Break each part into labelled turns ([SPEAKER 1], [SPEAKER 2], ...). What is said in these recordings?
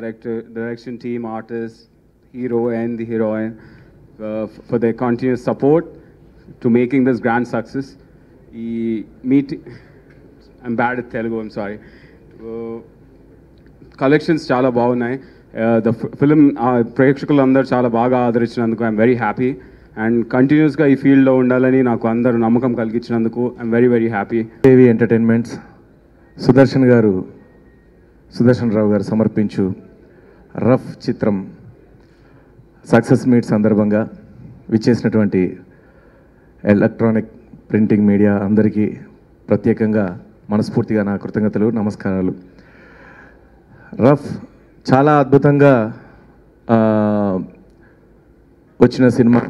[SPEAKER 1] direction team, artists, hero and the heroine for their continuous support to making this grand success. I'm bad at Telugu, I'm sorry. Collections chala bagunayi. The film ప్రేక్షకులందరూ చాలా బాగా ఆదరించినందుకు I'm very happy and కంటిన్యూస్గా ఈ ఫీల్డ్లో ఉండాలని నాకు అందరూ నమ్మకం కలిగించినందుకు ఐఎమ్ వెరీ వెరీ హ్యాపీ.
[SPEAKER 2] ఏవి ఎంటర్టైన్మెంట్స్ సుదర్శన్ రావు గారు సమర్పించు రఫ్ చిత్రం సక్సెస్ మీట్ సందర్భంగా విచ్చేసినటువంటి ఎలక్ట్రానిక్ ప్రింటింగ్ మీడియా అందరికీ ప్రత్యేకంగా మనస్ఫూర్తిగా నా కృతజ్ఞతలు, నమస్కారాలు. రఫ్ చాలా అద్భుతంగా వచ్చిన సినిమా.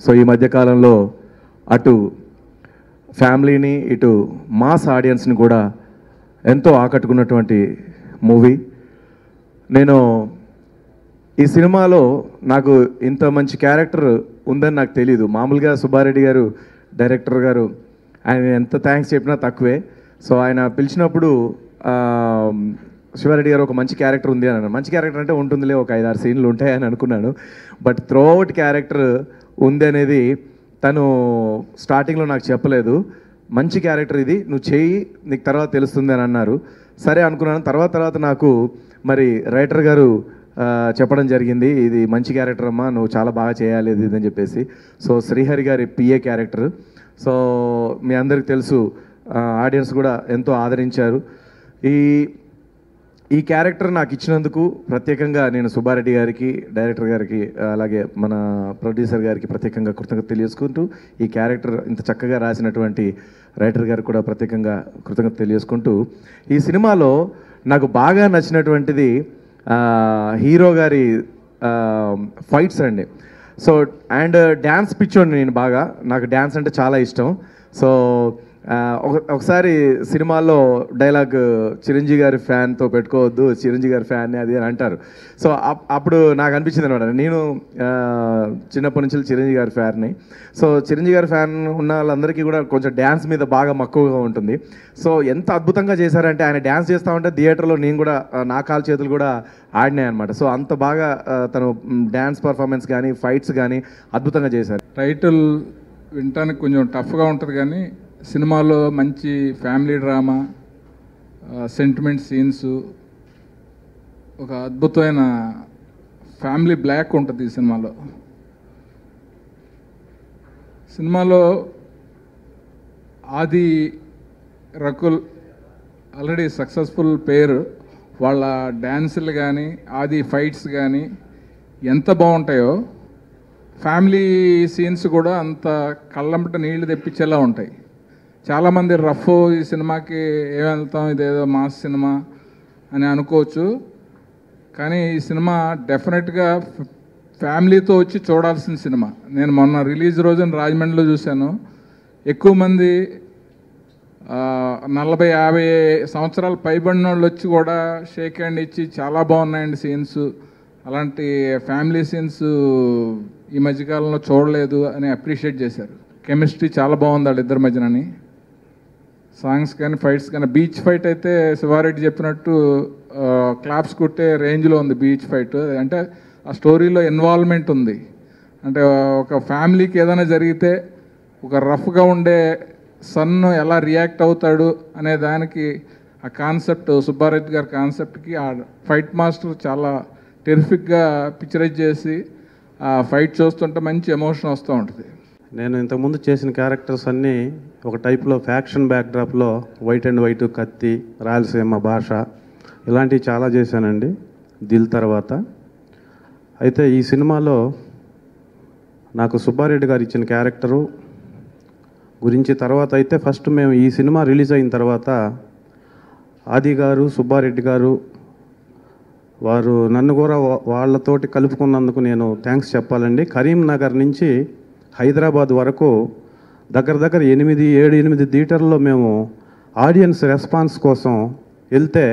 [SPEAKER 2] సో ఈ మధ్యకాలంలో అటు ఫ్యామిలీని ఇటు మాస్ ఆడియన్స్ని కూడా ఎంతో ఆకట్టుకున్నటువంటి మూవీ. నేను ఈ సినిమాలో నాకు ఇంత మంచి క్యారెక్టర్ ఉందని నాకు తెలీదు. మామూలుగా సుబ్బారెడ్డి గారు డైరెక్టర్ గారు ఆయన ఎంత థ్యాంక్స్ చెప్పినా తక్కువే. సో ఆయన పిలిచినప్పుడు శివారెడ్డి గారు ఒక మంచి క్యారెక్టర్ ఉంది అని అన్నారు. మంచి క్యారెక్టర్ అంటే ఉంటుందిలే, ఒక 5-6 సీన్లు ఉంటాయని అనుకున్నాను. బట్ త్రూఅవుట్ క్యారెక్టర్ ఉంది అనేది తను స్టార్టింగ్లో నాకు చెప్పలేదు. మంచి క్యారెక్టర్ ఇది, నువ్వు చేయి, నీకు తర్వాత తెలుస్తుంది అని అన్నారు. సరే అనుకున్నాను. తర్వాత నాకు మరి రైటర్ గారు చెప్పడం జరిగింది, ఇది మంచి క్యారెక్టర్ అమ్మా, నువ్వు చాలా బాగా చేయాలి ఇది అని చెప్పేసి. సో శ్రీహరి గారి పిఏ క్యారెక్టర్. సో మీ అందరికి తెలుసు, ఆడియన్స్ కూడా ఎంతో ఆదరించారు. ఈ క్యారెక్టర్ నాకు ఇచ్చినందుకు ప్రత్యేకంగా నేను సుబ్బారెడ్డి గారికి, డైరెక్టర్ గారికి, అలాగే మన ప్రొడ్యూసర్ గారికి ప్రత్యేకంగా కృతజ్ఞత తెలియజేసుకుంటూ, ఈ క్యారెక్టర్ ఇంత చక్కగా రాసినటువంటి రైటర్ గారికి కూడా ప్రత్యేకంగా కృతజ్ఞత తెలియజేసుకుంటూ, ఈ సినిమాలో నాకు బాగా నచ్చినటువంటిది హీరో గారి ఫైట్స్ అండి. సో అండ్ డ్యాన్స్ పిచ్చోండి నేను బాగా, నాకు డ్యాన్స్ అంటే చాలా ఇష్టం. సో ఒకసారి సినిమాల్లో డైలాగ్ చిరంజీవి గారి ఫ్యాన్తో పెట్టుకోవద్దు, చిరంజీవి గారి ఫ్యాన్ అది అని అంటారు. సో అప్పుడు నాకు అనిపించింది అనమాట, నేను చిన్నప్పటి నుంచి చిరంజీవి గారి ఫ్యాన్ని. సో చిరంజీవి గారి ఫ్యాన్ ఉన్న వాళ్ళందరికీ కూడా కొంచెం డ్యాన్స్ మీద బాగా మక్కువగా ఉంటుంది. సో ఎంత అద్భుతంగా చేశారంటే ఆయన డ్యాన్స్ చేస్తూ ఉంటే థియేటర్లో నేను కూడా నా కాలు చేతులు కూడా ఆడినాయి అనమాట. సో అంత బాగా తను డ్యాన్స్ పర్ఫార్మెన్స్ కానీ ఫైట్స్ కానీ అద్భుతంగా చేశారు.
[SPEAKER 3] టైటిల్ వినటానికి కొంచెం టఫ్గా ఉంటుంది కానీ సినిమాలో మంచి ఫ్యామిలీ డ్రామా, సెంటిమెంట్ సీన్స్, ఒక అద్భుతమైన ఫ్యామిలీ బ్లాక్ ఉంటుంది ఈ సినిమాలో. ఆది రకుల్ ఆల్రెడీ సక్సెస్ఫుల్ పేరు, వాళ్ళ డ్యాన్సులు కానీ ఆది ఫైట్స్ కానీ ఎంత బాగుంటాయో, ఫ్యామిలీ సీన్స్ కూడా అంత కళ్ళంబట నీళ్లు తెప్పించేలా ఉంటాయి. చాలామంది రఫ్ ఈ సినిమాకి ఏం వెళ్తాం, ఇదేదో మాస్ సినిమా అని అనుకోవచ్చు, కానీ ఈ సినిమా డెఫినెట్గా ఫ్యామిలీతో వచ్చి చూడాల్సిన సినిమా. నేను మొన్న రిలీజ్ రోజున రాజమండ్రిలో చూశాను. ఎక్కువ మంది 40-50 సంవత్సరాలు పైబడిన వాళ్ళు వచ్చి కూడా షేక్ హ్యాండ్ ఇచ్చి చాలా బాగున్నాయండి సీన్స్, అలాంటి ఫ్యామిలీ సీన్స్ ఈ మధ్యకాలంలో చూడలేదు అని అప్రిషియేట్ చేశారు. కెమిస్ట్రీ చాలా బాగుంది వాళ్ళిద్దరి మధ్యనని. సాంగ్స్ కానీ ఫైట్స్ కానీ, బీచ్ ఫైట్ అయితే శివారెడ్డి చెప్పినట్టు క్లాప్స్ కొట్టే రేంజ్లో ఉంది బీచ్ ఫైట్. అంటే ఆ స్టోరీలో ఇన్వాల్వ్మెంట్ ఉంది. అంటే ఒక ఫ్యామిలీకి ఏదైనా జరిగితే ఒక రఫ్గా ఉండే సన్ ఎలా రియాక్ట్ అవుతాడు అనే దానికి ఆ కాన్సెప్ట్, సుబ్బారెడ్డి గారి కాన్సెప్ట్కి ఆ ఫైట్ మాస్టర్ చాలా టెరిఫిక్గా పిక్చరైజ్ చేసి ఆ ఫైట్ చూస్తుంటే మంచి ఎమోషన్ వస్తూ ఉంటుంది.
[SPEAKER 4] నేను ఇంతకుముందు చేసిన క్యారెక్టర్స్ అన్నీ ఒక టైప్లో ఫ్యాక్షన్ బ్యాక్డ్రాప్లో వైట్ అండ్ వైట్, కత్తి, రాయలసీమ భాష ఇలాంటివి చాలా చేశానండి దిల్ తర్వాత. అయితే ఈ సినిమాలో నాకు సుబ్బారెడ్డి గారు ఇచ్చిన క్యారెక్టరు గురించి తర్వాత అయితే ఫస్ట్ మేము ఈ సినిమా రిలీజ్ అయిన తర్వాత ఆది గారు, సుబ్బారెడ్డి గారు వారు నన్ను కూడా వాళ్ళతోటి కలుపుకున్నందుకు నేను థ్యాంక్స్ చెప్పాలండి. కరీంనగర్ నుంచి హైదరాబాద్ వరకు దగ్గర 7-8 థియేటర్లో మేము ఆడియన్స్ రెస్పాన్స్ కోసం వెళ్తే,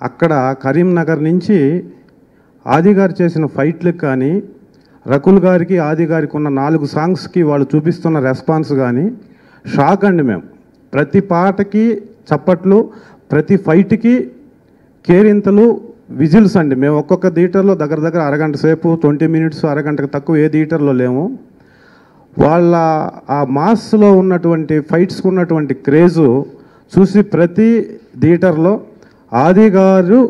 [SPEAKER 4] అక్కడ కరీంనగర్ నుంచి ఆది గారు చేసిన ఫైట్లకు కానీ, రకుల్ గారికి ఆది గారికి ఉన్న 4 సాంగ్స్కి వాళ్ళు చూపిస్తున్న రెస్పాన్స్ కానీ షాక్ అండి. మేము ప్రతి పాటకి చప్పట్లు, ప్రతి ఫైట్కి కేరింతలు, విజిల్స్ అండి. మేము ఒక్కొక్క థియేటర్లో దగ్గర అరగంట సేపు 20 మినిట్స్ అరగంటకు తక్కువ ఏ థియేటర్లో లేము. వాళ్ళ ఆ మాస్లో ఉన్నటువంటి ఫైట్స్కి ఉన్నటువంటి క్రేజు చూసి ప్రతి థియేటర్లో ఆది గారు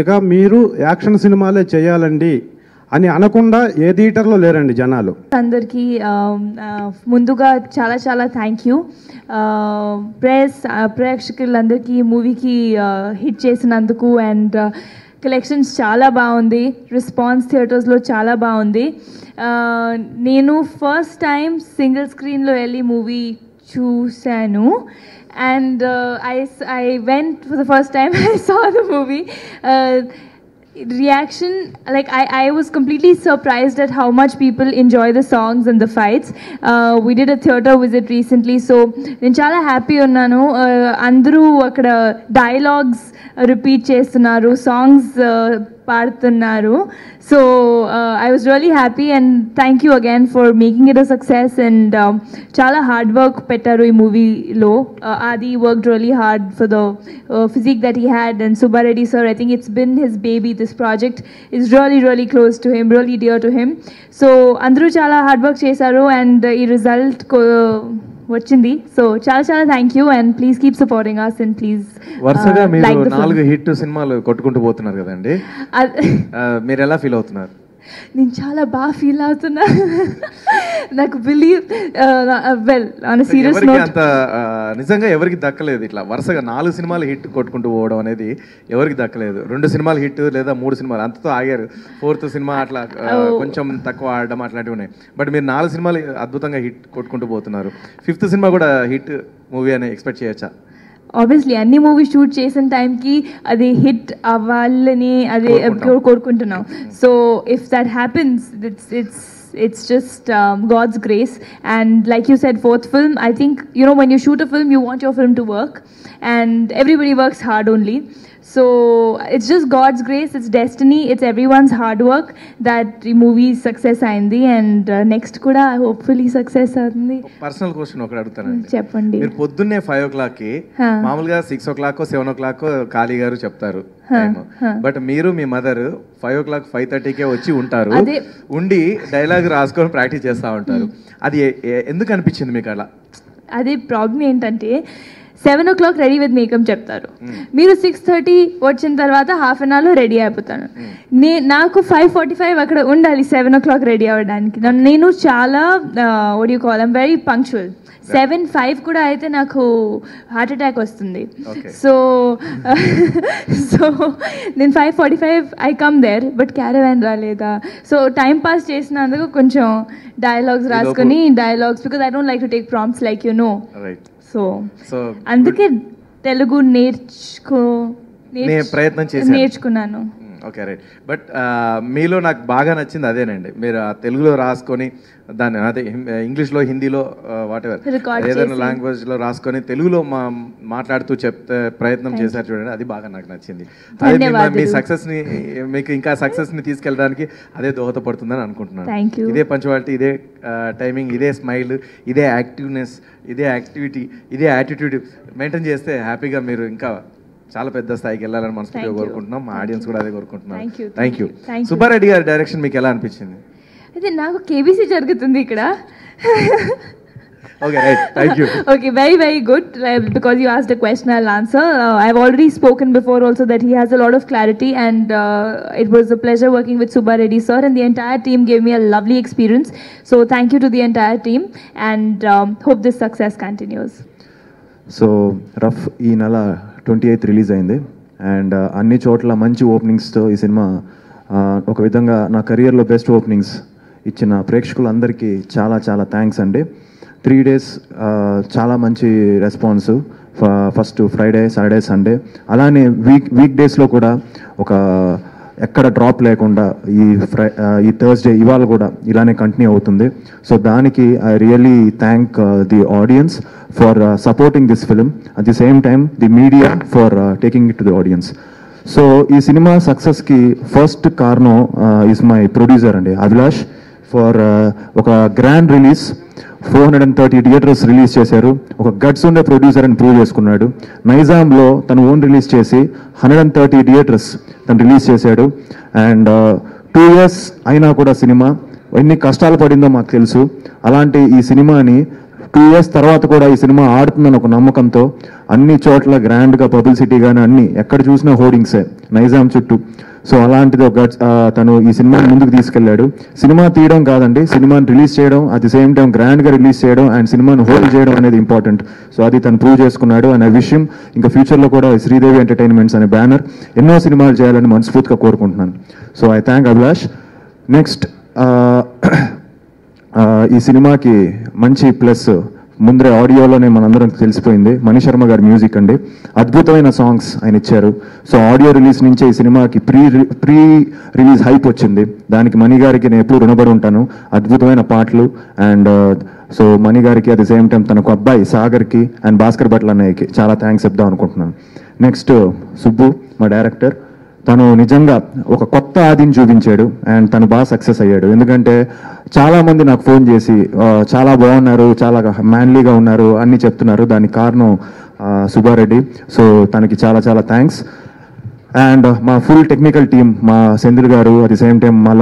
[SPEAKER 4] ఇక మీరు యాక్షన్ సినిమాలే చేయాలండి అని అనకుండా ఏ థియేటర్లో లేరండి జనాలు.
[SPEAKER 5] అందరికీ ముందుగా చాలా చాలా థ్యాంక్ యూ. ప్రేక్షకులందరికీ మూవీకి హిట్ చేసినందుకు అండ్ కలెక్షన్స్ చాలా బాగుంది, రెస్పాన్స్ థియేటర్స్లో చాలా బాగుంది. నేను ఫస్ట్ టైం సింగిల్ స్క్రీన్లో వెళ్ళి మూవీ చూశాను and I went for the first time. I saw the movie. Reaction, like I was completely surprised at how much people enjoy the songs and the fights. We did a theater visit recently, so నేను చాలా happy ఉన్నాను. అందరూ అక్కడ dialogues repeat చేస్తున్నారు, songs పాడుతున్నారు. So I was really happy and thank you again for making it a success. And చాలా hard work పెట్టారు ఈ మూవీలో. Adi worked really hard for the physique that he had, and Subba Reddy sir, I think it's been his baby. This project is really close to him, really dear to him. So అందరూ చాలా hard work చేశారు and ఈ result వచ్చింది. So చాలా thank you and please keep supporting us and please
[SPEAKER 2] వరుసగా మీరు 4 hit సినిమాలు కొట్టుకుంటూ పోతున్నారు కదండి, మీరు ఎలా ఫీల్ అవుతున్నారు?
[SPEAKER 5] నేను చాలా బాగా ఫీల్ అవుతున్నా. నాకు believe well on serious note
[SPEAKER 2] అంత నిజంగా ఎవరికి దక్కలేదు. ఇట్లా వరుసగా 4 సినిమాలు హిట్ కొట్టుకుంటూ పోవడం అనేది ఎవరికి దక్కలేదు. 2 సినిమాలు హిట్ లేదా 3 సినిమాలు అంతతో ఆగారు. 4th సినిమా అట్లా కొంచెం తక్కువ ఆడడం అట్లాంటివి ఉన్నాయి. బట్ మీరు 4 సినిమాలు అద్భుతంగా హిట్ కొట్టుకుంటూ పోతున్నారు. 5th సినిమా కూడా హిట్ మూవీ అని ఎక్స్పెక్ట్ చేయొచ్చా?
[SPEAKER 5] ఆబ్వియస్లీ అన్ని మూవీస్ షూట్ చేసిన టైంకి అది హిట్ అవ్వాలని అదే కోరుకుంటున్నాం. So if that happens it's just God's grace. And like you said, 4th film, I think, you know, when you shoot a film, you want your film to work, and everybody works hard only. So it's just God's grace, it's destiny, it's everyone's hard work that the movie success ayindi. And next kuda hopefully success avundi.
[SPEAKER 2] Personal question ఒకటి అడుగుతానండి.
[SPEAKER 5] చెప్పండి.
[SPEAKER 2] మీరు పొద్దున్నే 5 o'clock కి మామూలుగా 6 o'clock 7 o'clock కాళీ గారు చెప్తారు, but మీరు మీ మదర్ 5 o'clock 5:30 కే వచ్చి ఉంటారు, ఉండి డైలాగ్ రాసుకొని ప్రాక్టీస్ చేస్తూ ఉంటారు. అది ఎందుకు అనిపించింది మీకు అలా?
[SPEAKER 5] అదే ప్రాబ్లం ఏంటంటే 7 o'clock రెడీ విత్ మేకప్ చెప్తారు, మీరు 6:30 వచ్చిన తర్వాత హాఫ్ అన్ అవర్లో రెడీ అయిపోతాను. నాకు 5:45 అక్కడ ఉండాలి 7 o'clock రెడీ అవ్వడానికి. నేను చాలా what you call, I'm very punctual. 7:05 కూడా అయితే నాకు హార్ట్ అటాక్ వస్తుంది. సో నేను 5:45 I come there, but caravan రాలేదా. సో టైం పాస్ చేసినందుకు కొంచెం డైలాగ్స్ రాసుకొని dialogues, because I don't like to take prompts like you know. So అందుకే తెలుగు నేర్చుకున్నాను.
[SPEAKER 2] Okay right. బట్ మీలో నాకు బాగా నచ్చింది అదేనండి, మీరు ఆ తెలుగులో రాసుకొని దాన్ని అదే ఇంగ్లీష్లో హిందీలో వాట్ ఎవర్ ఏదైనా లాంగ్వేజ్లో రాసుకొని తెలుగులో మాట్లాడుతూ చెప్తే ప్రయత్నం చేశారు చూడండి, అది బాగా నాకు నచ్చింది. అదే మీ సక్సెస్ని, మీకు ఇంకా సక్సెస్ని తీసుకెళ్ళడానికి అదే దోహదపడుతుందని అనుకుంటున్నాను. ఇదే పంచువాలిటీ, ఇదే టైమింగ్, ఇదే స్మైల్, ఇదే యాక్టివ్నెస్, ఇదే యాక్టివిటీ, ఇదే యాటిట్యూడ్ మెయింటైన్ చేస్తే హ్యాపీగా మీరు ఇంకా చాలా పెద్ద స్థాయికి వెళ్ళాలని మనస్ఫూర్తిగా కోరుకుంటున్నాం. మా ఆడియన్స్ కూడా అదే కోరుకుంటున్నాం. Thank you. సుబ్బారెడ్డి గారి డైరెక్షన్ మీకు ఎలా అనిపించింది?
[SPEAKER 5] అయితే నాకు కేబీసీ జరుగుతుంది ఇక్కడ.
[SPEAKER 2] Okay, right. Thank you.
[SPEAKER 5] Okay, very good. Because you asked a question, I'll answer. I've already spoken before also that he has a lot of clarity, and it was a pleasure working with Subba Reddy sir, and the entire team gave me a lovely experience. So thank you to the entire team, and hope this success continues.
[SPEAKER 6] So rough ఈ నెల 28th release అయింది, and అన్ని చోట్ల మంచి ఓపెనింగ్స్తో ఈ cinema ఒక విధంగా నా కెరియర్లో బెస్ట్ ఓపెనింగ్స్ ఇచ్చిన ప్రేక్షకులందరికీ చాలా చాలా థ్యాంక్స్ అండి. 3 days చాలా మంచి response. First Friday, Saturday, Sunday, అలానే వీక్ డేస్లో కూడా ఒక ఎక్కడ డ్రాప్ లేకుండా ఈ థర్స్డే ఇవాళ కూడా ఇలానే కంటిన్యూ అవుతుంది. సో దానికి I really thank the audience for supporting this film, at the same time the media for taking it to the audience. So ఈ సినిమా సక్సెస్కి ఫస్ట్ కారణం ఈజ్ మై ప్రొడ్యూసర్ అండి, అభిలాష్, ఫర్ ఒక గ్రాండ్ రిలీజ్, 430 థియేటర్స్ రిలీజ్ చేశారు. ఒక guts ఉండే producer అని prove చేసుకున్నాడు. నైజాంలో తను ఓన్ రిలీజ్ చేసి 130 థియేటర్స్ తను రిలీజ్ చేశాడు. అండ్ 2 years అయినా కూడా సినిమా ఎన్ని కష్టాలు పడిందో మాకు తెలుసు. అలాంటి ఈ సినిమాని 2 years తర్వాత కూడా ఈ సినిమా ఆడుతుందని ఒక నమ్మకంతో అన్ని చోట్ల గ్రాండ్గా పబ్లిసిటీ కానీ అన్ని ఎక్కడ చూసినా హోర్డింగ్సే నైజాం చుట్టూ. సో అలాంటిది ఒక తను ఈ సినిమాని ముందుకు తీసుకెళ్లాడు. సినిమా తీయడం కాదండి, సినిమాని రిలీజ్ చేయడం, అట్ ది సేమ్ టైం గ్రాండ్గా రిలీజ్ చేయడం అండ్ సినిమాని హోల్డ్ చేయడం అనేది ఇంపార్టెంట్. సో అది తను ప్రూవ్ చేసుకున్నాడు. అండ్ ఆ విషయం ఇంకా ఫ్యూచర్లో కూడా శ్రీదేవి ఎంటర్టైన్మెంట్స్ అనే బ్యానర్ ఎన్నో సినిమాలు చేయాలని మనస్ఫూర్తిగా కోరుకుంటున్నాను. So I thank Abhilash. Next ఈ సినిమాకి మంచి ప్లస్ ముందరే ఆడియోలోనే మనందరం తెలిసిపోయింది, మణిశర్మ గారి మ్యూజిక్ అండి. అద్భుతమైన సాంగ్స్ ఆయన ఇచ్చారు. సో ఆడియో రిలీజ్ నుంచే ఈ సినిమాకి ప్రీ రిలీజ్ హైప్ వచ్చింది. దానికి మణి గారికి నేను ఎప్పుడు రుణపడి ఉంటాను. అద్భుతమైన పాటలు. అండ్ సో మణి గారికి అట్ ది సేమ్ టైం తనకు అబ్బాయి సాగర్కి అండ్ భాస్కర్ భట్ల అన్నయ్యకి చాలా థ్యాంక్స్ చెప్దాం అనుకుంటున్నాను. నెక్స్ట్ సుబ్బు మా డైరెక్టర్. తను నిజంగా ఒక కొత్త ఆదిని చూపించాడు అండ్ తను బాగా సక్సెస్ అయ్యాడు. ఎందుకంటే చాలామంది నాకు ఫోన్ చేసి చాలా బాగున్నారు, చాలా మ్యాన్లీగా ఉన్నారు అన్ని చెప్తున్నారు. దానికి కారణం సుబ్బారెడ్డి. సో తనకి చాలా చాలా థ్యాంక్స్. అండ్ మా ఫుల్ టెక్నికల్ టీమ్, మా Senthil garu, at the same time మా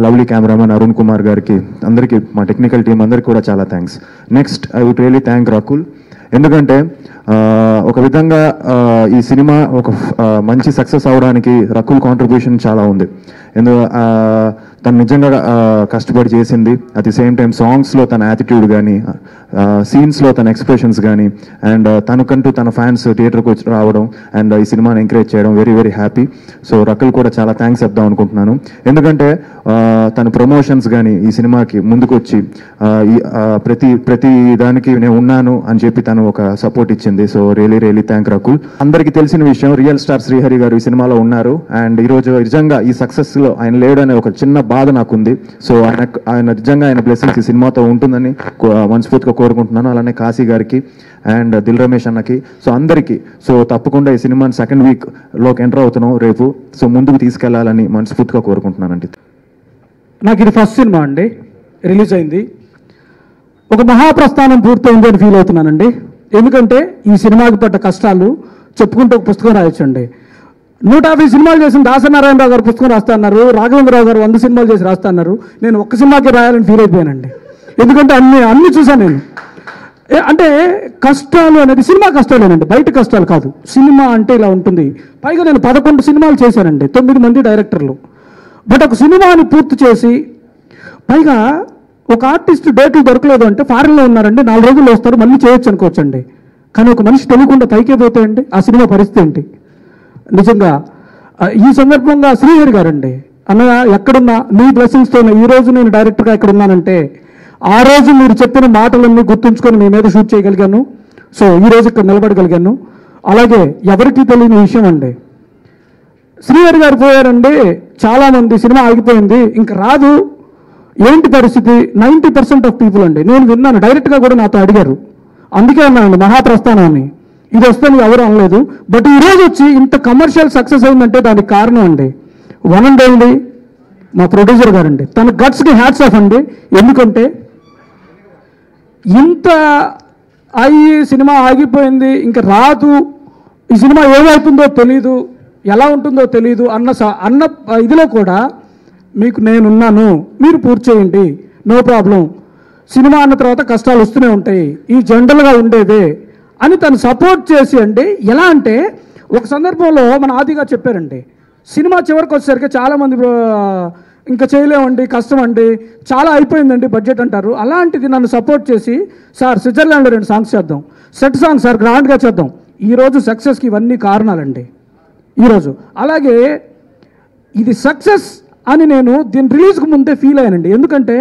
[SPEAKER 6] లవ్లీ కెమెరామెన్ అరుణ్ కుమార్ గారికి, అందరికీ మా టెక్నికల్ టీం అందరికీ కూడా చాలా thanks. Next I would really thank Rakul. ఎందుకంటే ఒక విధంగా ఈ సినిమా ఒక మంచి సక్సెస్ అవడానికి రకుల్ కాంట్రిబ్యూషన్ చాలా ఉంది. తను నిజంగా కష్టపడి చేసింది. అట్ ది సేమ్ టైం సాంగ్స్లో తన యాటిట్యూడ్ కానీ, సీన్స్లో తన ఎక్స్ప్రెషన్స్ కానీ, అండ్ తనకంటూ తన ఫ్యాన్స్ థియేటర్కి వచ్చి రావడం అండ్ ఈ సినిమాని ఎంకరేజ్ చేయడం very very happy. So Rakul కూడా చాలా థ్యాంక్స్ చెప్దాం అనుకుంటున్నాను. ఎందుకంటే తన ప్రమోషన్స్ కానీ ఈ సినిమాకి ముందుకొచ్చి ప్రతి దానికి నేను ఉన్నాను అని చెప్పి తను ఒక సపోర్ట్ ఇచ్చింది. So really really thank Rakul. అందరికీ తెలిసిన విషయం, రియల్ స్టార్ శ్రీహరి గారు ఈ సినిమాలో ఉన్నారు. అండ్ ఈరోజు నిజంగా ఈ సక్సెస్లో ఆయన లేడు అనే ఒక చిన్న బాధ నాకుంది. సో ఆయన నిజంగా ఆయన బ్లెస్సింగ్స్ ఈ సినిమాతో ఉంటుందని మనస్ఫూర్తిగా కోరుకుంటున్నాను. అలానే కాశీ గారికి అండ్ దిల్ రమేష్ అన్నకి, సో అందరికీ. సో తప్పకుండా ఈ సినిమాని సెకండ్ వీక్లోకి ఎంటర్ అవుతున్నాం రేపు. సో ముందుకు తీసుకెళ్లాలని మనస్ఫూర్తిగా కోరుకుంటున్నానండి.
[SPEAKER 7] నాకు ఇది ఫస్ట్ సినిమా అండి, రిలీజ్ అయింది. ఒక మహాప్రస్థానం పూర్తయింది అని ఫీల్ అవుతున్నానండి. ఎందుకంటే ఈ సినిమాకి పడ్డ కష్టాలు చెప్పుకుంటూ ఒక పుస్తకం రాయొచ్చండి. 150 సినిమాలు చేసిన దాసనారాయణరావు గారు పుస్తకం రాస్తా అన్నారు, రాఘవేంద్రరావు గారు 100 సినిమాలు చేసి రాస్తా అన్నారు. నేను ఒక్క సినిమాకి రాయాలని ఫీల్ అయిపోయానండి. ఎందుకంటే అన్ని చూసాను నేను. అంటే కష్టాలు అనేది సినిమా కష్టాలేనండి, బయట కష్టాలు కాదు. సినిమా అంటే ఇలా ఉంటుంది. పైగా నేను 11 సినిమాలు చేశానండి, 9 మంది డైరెక్టర్లు. బట్ ఒక సినిమాని పూర్తి చేసి, పైగా ఒక ఆర్టిస్ట్ డేట్లు దొరకలేదు అంటే ఫారెన్లో ఉన్నారండి, 4 రోజుల్లో వస్తారు, మళ్ళీ చేయొచ్చు అనుకోవచ్చండి. కానీ ఒక మనిషి తెలియకుండా పైకే పోతాయండి, ఆ సినిమా పరిస్థితి ఏంటి? నిజంగా ఈ సందర్భంగా శ్రీహరి గారండి, అన్నయ్య ఎక్కడున్నా నీ బ్లెస్సింగ్స్తోనే ఈరోజు నేను డైరెక్టర్గా ఇక్కడ ఉన్నానంటే, ఆ రోజు మీరు చెప్పిన మాటలన్నీ గుర్తుంచుకొని మీ మీద షూట్ చేయగలిగాను. సో ఈరోజు ఇక్కడ నిలబడగలిగాను. అలాగే ఎవరికి తెలియని విషయం అండి, శ్రీహరి గారు పోయారండి, చాలామంది సినిమా ఆగిపోయింది ఇంకా రాదు, ఏంటి పరిస్థితి? 90% ఆఫ్ పీపుల్ అండి, నేను విన్నాను, డైరెక్ట్గా కూడా నాతో అడిగారు. అందుకే అన్నానండి మహాప్రస్థానాన్ని, ఇది వస్తే ఎవరు అనలేదు. బట్ ఈరోజు వచ్చి ఇంత కమర్షియల్ సక్సెస్ అయిందంటే దానికి కారణం అండి వన్ అండ్ ఓన్లీ మా ప్రొడ్యూసర్ గారండి. తన గట్స్కి హ్యాట్స్ ఆఫ్ అండి. ఎందుకంటే ఇంత అయ్యి సినిమా ఆగిపోయింది ఇంకా రాదు, ఈ సినిమా ఏమవుతుందో తెలీదు, ఎలా ఉంటుందో తెలీదు అన్న ఇదిలో కూడా మీకు నేనున్నాను, మీరు పూర్తి చేయండి, నో ప్రాబ్లం, సినిమా అన్న తర్వాత కష్టాలు వస్తూనే ఉంటాయి, ఈ జనరల్గా ఉండేదే అని తను సపోర్ట్ చేసి అండి. ఎలా అంటే ఒక సందర్భంలో మన ఆదిగా చెప్పారండి, సినిమా చివరికి వచ్చేసరికి చాలామంది ఇంకా చేయలేమండి, కష్టం అండి, చాలా అయిపోయిందండి బడ్జెట్ అంటారు. అలాంటిది నన్ను సపోర్ట్ చేసి, సార్ స్విట్జర్లాండ్లో 2 సాంగ్స్ చేద్దాం, సెట్ సాంగ్ సార్ గ్రాండ్గా చేద్దాం, ఈరోజు సక్సెస్కి ఇవన్నీ కారణాలండి ఈరోజు. అలాగే ఇది సక్సెస్ అని నేను దీని రిలీజ్కి ముందే ఫీల్ అయ్యానండి. ఎందుకంటే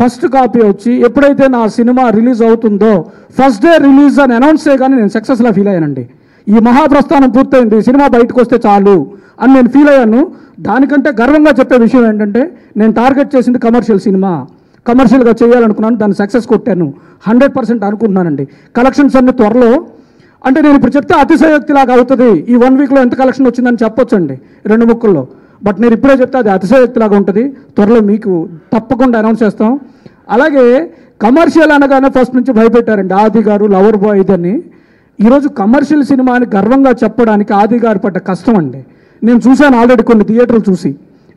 [SPEAKER 7] ఫస్ట్ కాపీ వచ్చి ఎప్పుడైతే నా సినిమా రిలీజ్ అవుతుందో ఫస్ట్ డే రిలీజ్ అని అనౌన్స్ చేయగానే నేను సక్సెస్లా ఫీల్ అయ్యానండి. ఈ మహాప్రస్థానం పూర్తయింది, సినిమా బయటకు వస్తే చాలు అని నేను ఫీల్ అయ్యాను. దానికంటే గర్వంగా చెప్పే విషయం ఏంటంటే నేను టార్గెట్ చేసింది కమర్షియల్ సినిమా, కమర్షియల్గా చేయాలనుకున్నాను, దాన్ని సక్సెస్ కొట్టాను 100% అనుకుంటున్నానండి. కలెక్షన్స్ అన్ని త్వరలో, అంటే నేను ఇప్పుడు చెప్తే అతిశయోక్తిలాగా అవుతుంది, ఈ 1 వీక్లో ఎంత కలెక్షన్ వచ్చిందని చెప్పొచ్చండి 2 ముక్కల్లో. బట్ నేను ఇప్పుడే చెప్తే అది అతిశయోక్తిలాగా ఉంటుంది, త్వరలో మీకు తప్పకుండా అనౌన్స్ చేస్తాం. అలాగే కమర్షియల్ అనగానే ఫస్ట్ నుంచి భయపెట్టారండి ఆది గారు లవర్ బాయ్ ఇదని. ఈరోజు కమర్షియల్ సినిమా అని గర్వంగా చెప్పడానికి ఆది గారు పడ్డ కష్టం అండి. నేను చూశాను ఆల్రెడీ కొన్ని థియేటర్లు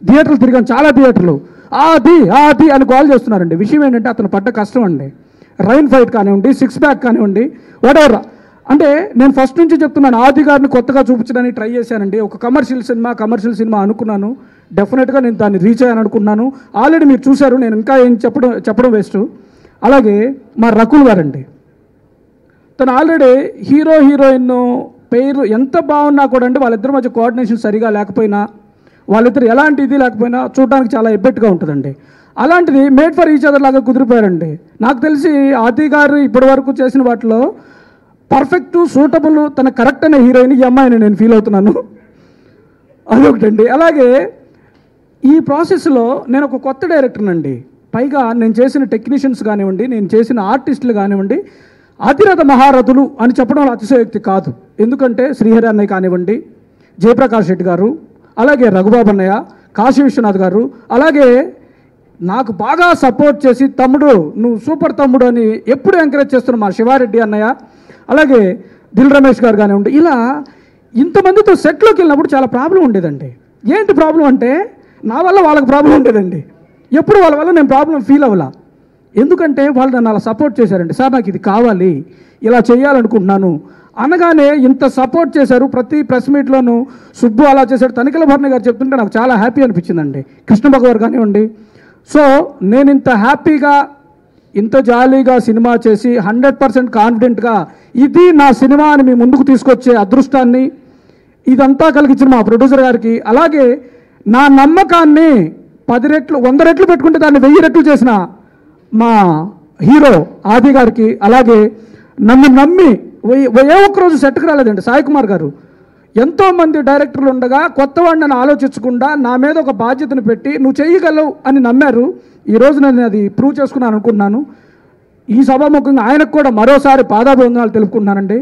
[SPEAKER 7] థియేటర్లు తిరిగాను, చాలా థియేటర్లు ఆది అని కాల్ చేస్తున్నారండి. విషయం ఏంటంటే అతను పడ్డ కష్టం అండి. రైన్ ఫైట్ కానివ్వండి, సిక్స్ ప్యాక్ కానివ్వండి, వాటెవర్. అంటే నేను ఫస్ట్ నుంచి చెప్తున్నాను, ఆది గారిని కొత్తగా చూపించడానికి ట్రై చేశానండి. ఒక కమర్షియల్ సినిమా అనుకున్నాను. డెఫినెట్గా నేను దాన్ని రీచ్ అయ్యాను అనుకున్నాను. ఆల్రెడీ మీరు చూశారు, నేను ఇంకా ఏం చెప్పడం వేస్ట్. అలాగే మా రకుల్ గారండి, తను ఆల్రెడీ హీరోయిన్ పేరు ఎంత బాగున్నా కూడా అండి వాళ్ళిద్దరి మధ్య కోఆర్డినేషన్ సరిగా లేకపోయినా, వాళ్ళిద్దరు ఎలాంటి ఇది లేకపోయినా చూడడానికి చాలా ఎబ్బెట్టుగా ఉంటుందండి. అలాంటిది మేడ్ ఫర్ ఈచ్ అదర్ లాగా కుదిరిపోయారండి. నాకు తెలిసి ఆది గారు ఇప్పటి వరకు చేసిన వాటిలో పర్ఫెక్ట్ సూటబుల్ తన కరెక్ట్ అనే హీరోయిన్ ఈ అమ్మాయిని నేను ఫీల్ అవుతున్నాను. అదొకటండి. అలాగే ఈ ప్రాసెస్లో నేను ఒక కొత్త డైరెక్టర్నండి. పైగా నేను చేసిన టెక్నీషియన్స్ కానివ్వండి, నేను చేసిన ఆర్టిస్టులు కానివ్వండి అతిరథ మహారథులు అని చెప్పడం అతిశయోక్తి కాదు. ఎందుకంటే శ్రీహరి అన్నయ్య కానివ్వండి, జయప్రకాష్ రెడ్డి గారు, అలాగే రఘుబాబు అన్నయ్య, కాశీ విశ్వనాథ్ గారు, అలాగే నాకు బాగా సపోర్ట్ చేసి తమ్ముడు నువ్వు సూపర్ తమ్ముడు అని ఎప్పుడు ఎంకరేజ్ చేస్తున్న మా శివారెడ్డి అన్నయ్య, అలాగే దిల్ రమేష్ గారు కానివ్వండి, ఇలా ఇంతమందితో సెట్లోకి వెళ్ళినప్పుడు చాలా ప్రాబ్లం ఉండేదండి. ఏంటి ప్రాబ్లం అంటే నా వల్ల వాళ్ళకి ప్రాబ్లం ఉండేదండి. ఎప్పుడు వాళ్ళ వల్ల నేను ప్రాబ్లం ఫీల్ అవ్వాలా. ఎందుకంటే వాళ్ళు నన్ను అలా సపోర్ట్ చేశారండి. సార్ నాకు ఇది కావాలి, ఇలా చేయాలనుకుంటున్నాను అనగానే ఇంత సపోర్ట్ చేశారు. ప్రతి ప్రెస్ మీట్లోనూ సుబ్బు అలా చేశాడు, తనిఖీల భరణి గారు చెప్తుంటే నాకు చాలా హ్యాపీ అనిపించిందండి. కృష్ణ భగవాన్ కానివ్వండి. సో నేను ఇంత హ్యాపీగా ఇంత జాలీగా సినిమా చేసి 100% కాన్ఫిడెంట్గా ఇది నా సినిమా అని మీ ముందుకు తీసుకొచ్చే అదృష్టాన్ని ఇదంతా కలిగించిన మా ప్రొడ్యూసర్ గారికి, అలాగే నా నమ్మకాన్ని 10 రెట్లు 100 రెట్లు పెట్టుకుంటే దాన్ని 1000 రెట్లు చేసిన మా హీరో ఆది గారికి, అలాగే నన్ను నమ్మి ఏ ఒక్కరోజు సెట్కి రాలేదండి సాయి కుమార్ గారు. ఎంతోమంది డైరెక్టర్లు ఉండగా కొత్త వాడిని ఆలోచించకుండా నా మీద ఒక బాధ్యతను పెట్టి నువ్వు చేయగలవు అని నమ్మారు. ఈరోజు నేను అది ప్రూవ్ చేసుకున్నాను అనుకుంటున్నాను. ఈ సభాముఖంగా ఆయనకు కూడా మరోసారి పాదాభివందనాలు తెలుపుకుంటున్నానండి.